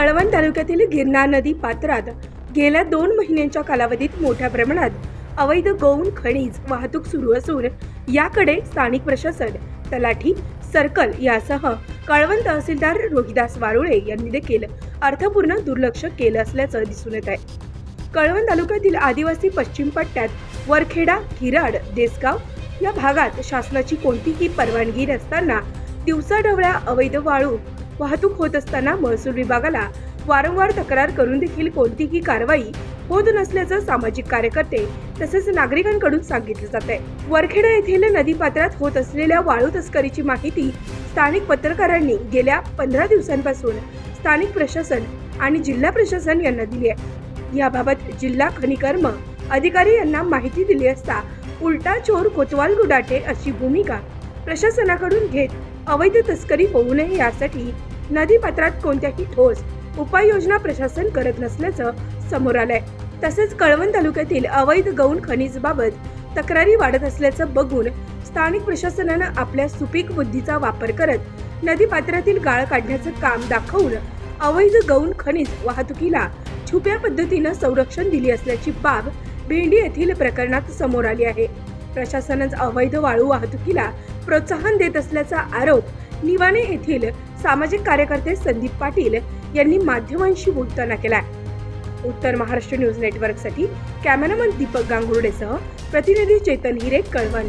कळवण तालुक्यातील गिरणा नदी पात्रात गेल्या 2 महिन्यांच्या कालावधीत मोठ्या प्रमाणात अवैध गौण खनिज वाहतूक सुरू असून याकडे स्थानिक प्रशासन, तलाठी, सर्कल यासह कळवण तहसीलदार रोहिदास वारुळे यांनी देखील अर्थपूर्ण दुर्लक्ष केलं असल्याचं दिसून येत आहे। कळवण तालुक्यातील आदिवासी पश्चिम पट्ट्यात वरखेडा, किराड, देसगाव या भागात शासनाची कोणतीही परवानगी नसताना दिवसाढवळ्या अवैध वाळू वाहतूक होत असताना महसूल विभागाला वारंवार तक्रार करून देखील कोणतीही कारवाई होत नसल्याचं सामाजिक कार्यकर्ते तसेच नागरिकांकडून सांगितले जात आहे। वरखेडा येथील नदीपात्रात होत असलेल्या वाळू तस्करीची माहिती स्थानिक पत्रकारांनी गेल्या 15 दिवसांपासून स्थानिक प्रशासन आणि जिल्हा प्रशासन यांना दिली आहे। याबाबत जिल्हा खनिकर्म अधिकारी यांना माहिती दिली असता उलटा चोर कोतवाल गुडाटे अशी भूमिका प्रशासनाकडून घेत अवैध तस्करी होऊ नये यासाठी नदीपात्रात कोणत्याही ठोस उपाययोजना प्रशासन करत नसल्याचं समोर आलंय। तसेच कळवण तालुक्यातील अवैध गौण खनिज बाबत तक्रारी वाढत असल्याचं बघून स्थानिक प्रशासनानं आपल्या सुपीक बुद्धीचा वापर करत नदीपात्रातील गाळ काढण्याचं काम दाखवून अवैध गौण खनिज वाहतुकीला छुप्या पद्धतीनं संरक्षण दिली असल्याची बाब भेंडी येथील प्रकरणात समोर आली आहे। प्रशासनच अवैध वाळू वाहतुकीला प्रोत्साहन देत असल्याचा आरोप निवाणे येथील सामाजिक कार्यकर्ते संदीप पाटील यांनी माध्यमांशी बोलताना केला। उत्तर महाराष्ट्र न्यूज नेटवर्कसाठी कॅमेरामन दीपक गांगुर्डेसह प्रतिनिधी चेतन हिरे, कळवण।